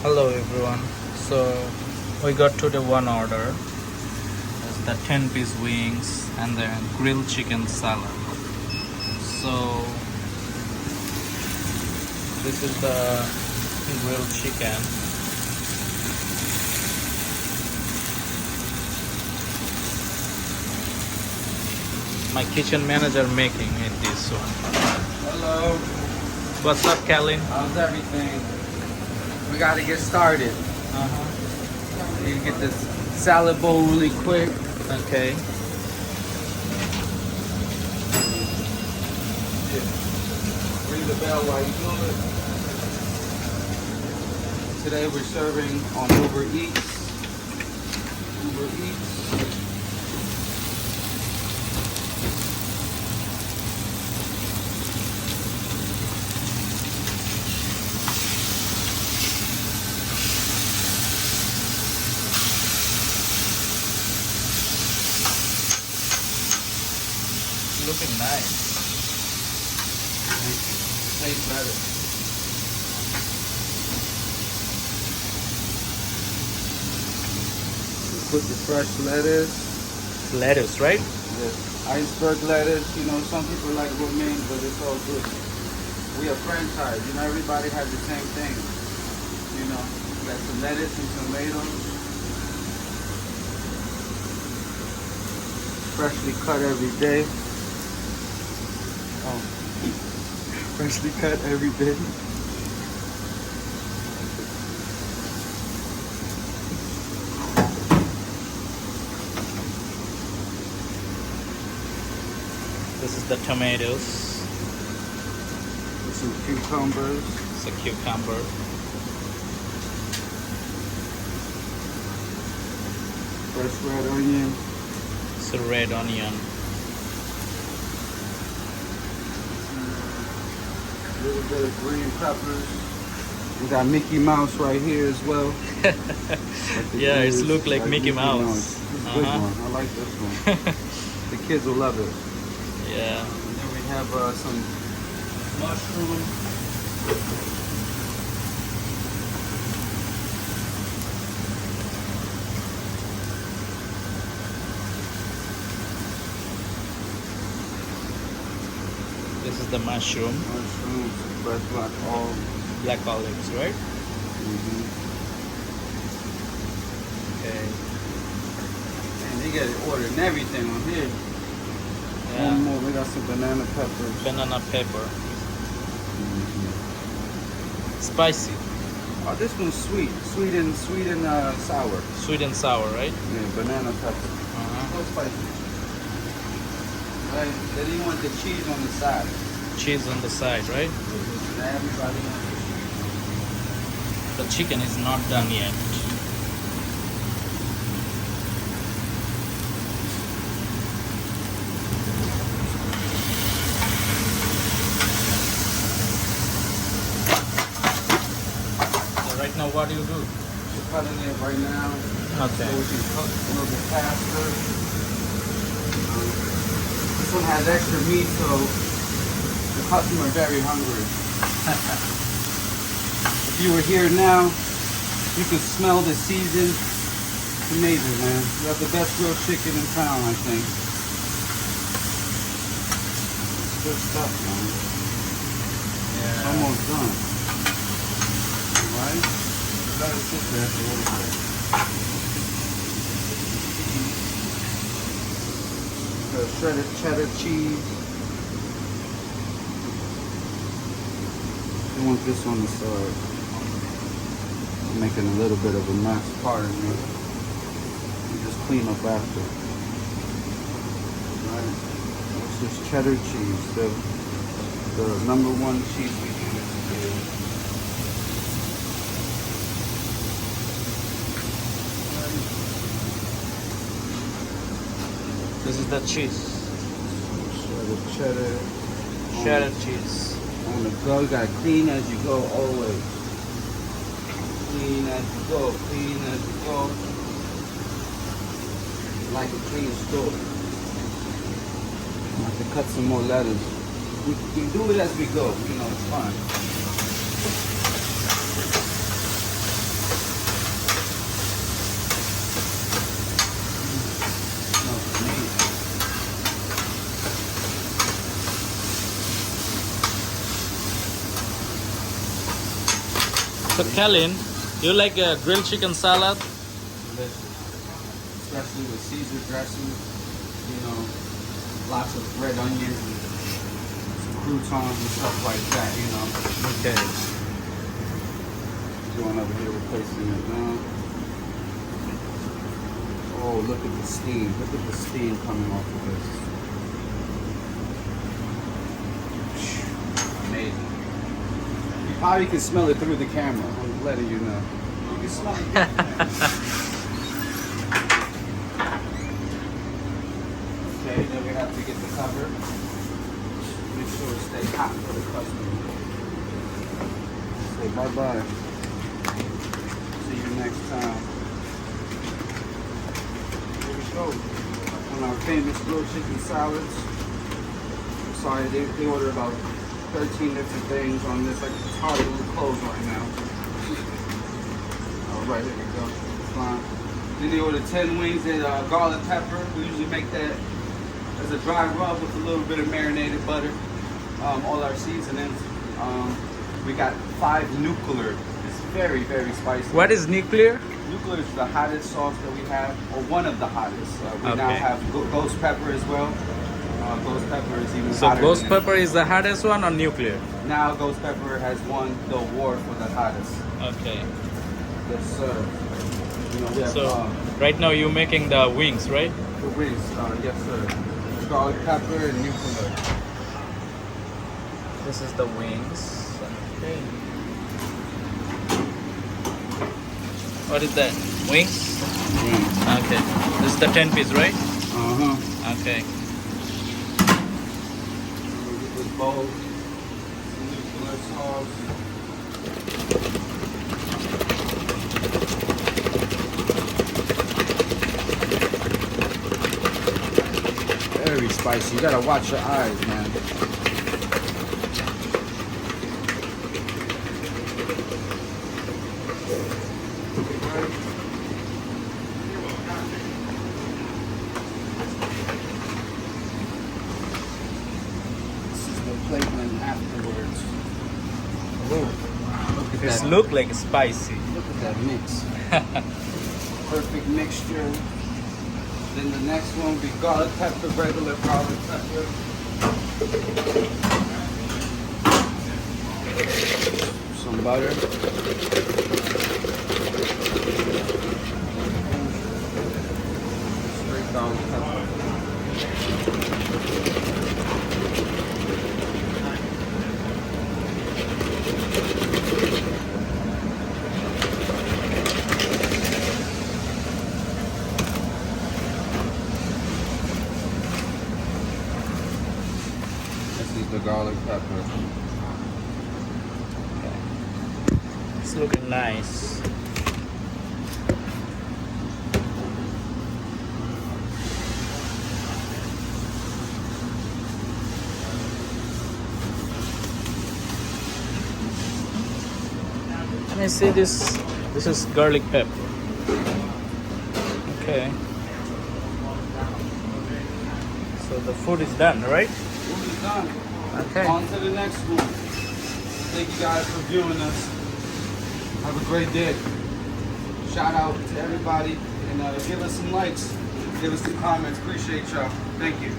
Hello everyone. So we got today one order. It's the 10-piece wings and then grilled chicken salad. So this is the grilled chicken. My kitchen manager making it this one. Hello, What's up, Callie? how's everything? We gotta get started. Uh-huh. You get this salad bowl really quick. Okay. Ring the bell while you do it. Today we're serving on Uber Eats. Uber Eats. Looking nice. Tastes better. Put the fresh lettuce. Lettuce, right? Yes. Iceberg lettuce. You know, some people like romaine, but it's all good. We are franchise. You know, everybody has the same thing. You know, we got some lettuce and tomatoes. Freshly cut every day. Oh, freshly cut every day. This is the tomatoes. Some cucumbers. It's a cucumber. Fresh red onion. It's a red onion. A little bit of green peppers. We got Mickey Mouse right here as well. Yeah, it's look like Mickey Mouse. This is a good one. I like this one. The kids will love it. Yeah. And then we have some mushroom. This is the mushroom. Mushrooms, fresh black olive. Black olives, right? Mm-hmm. Okay. And they get it ordered and everything on here. Yeah. One more, we got some banana peppers. Banana pepper. Mm-hmm. Spicy. Oh, this one's sweet. Sweet and sour. Sweet and sour, right? Yeah, banana pepper. Uh-huh. No spicy. Right? They didn't want the cheese on the side. Cheese on the side, right? And everybody wants The chicken is not done yet. So right now, what do you do? We're cutting it right now. Okay. So we can cook a little bit faster. This one has extra meat, so the customer is very hungry. If you were here now, you could smell the season. It's amazing, man. We have the best grilled chicken in town, I think. It's good stuff, man. It's Yeah. almost done. Alright? Let it sit there for a little bit. Shredded cheddar cheese. I want this on the side. I'm making a little bit of a mess, pardon me. You just clean up after. Right. This is cheddar cheese, the number one cheese we use here. This is the cheese. Shredded cheddar. Cheddar cheese. On the go, you gotta clean as you go always. Clean as you go, clean as you go. Like a clean store. I have to cut some more lettuce. We do it as we go, you know, it's fun. So Kellen, you like a grilled chicken salad? Delicious. Especially with Caesar dressing, you know, lots of red onions and some croutons and stuff like that, you know. Okay. Going over here, replacing it now. Oh, look at the steam. Look at the steam coming off of this. Amazing. You probably can smell it through the camera. I'm letting you know. You can smell it. Okay, then we have to get the cover. Make sure it stays hot for the customer. Say bye-bye. See you next time. Here we go. On our famous grilled chicken salads. I'm sorry, they ordered about 13 different things on this. Like, it's hard to close right now. Alright, here we go. Fine. Then they ordered 10 wings and garlic pepper. We usually make that as a dry rub with a little bit of marinated butter. All our seasonings. We got 5 nuclear. It's very, very spicy. What is nuclear? Nuclear is the hottest sauce that we have, or one of the hottest. We now Okay. have ghost pepper as well. Ghost pepper is even So hotter. ghost than pepper is the hottest one or nuclear? it. Now ghost pepper has won the award for the hottest. Okay. Yes, sir. You know, we have So right now you're making the wings, right? the wings. Yes, sir. Garlic pepper and nuclear. This is the wings. Okay. What is that? Wings? Okay. This is the 10 piece, right? Uh-huh. Okay. With bowl, nuclear sauce. Very spicy. You gotta watch your eyes, man. This is the flavor afterwards. Look at This that. look like spicy. Look at that mix. Perfect mixture. Then the next one will be garlic pepper, regular garlic pepper. Some butter. Straight garlic pepper. This is the garlic pepper. It's looking nice. Let me see this. This is garlic pepper. Okay. So the food is done, right? Food is done. Okay. On to the next one. Thank you guys for viewing us. Have a great day. Shout out to everybody and give us some likes, give us some comments. Appreciate y'all. Thank you.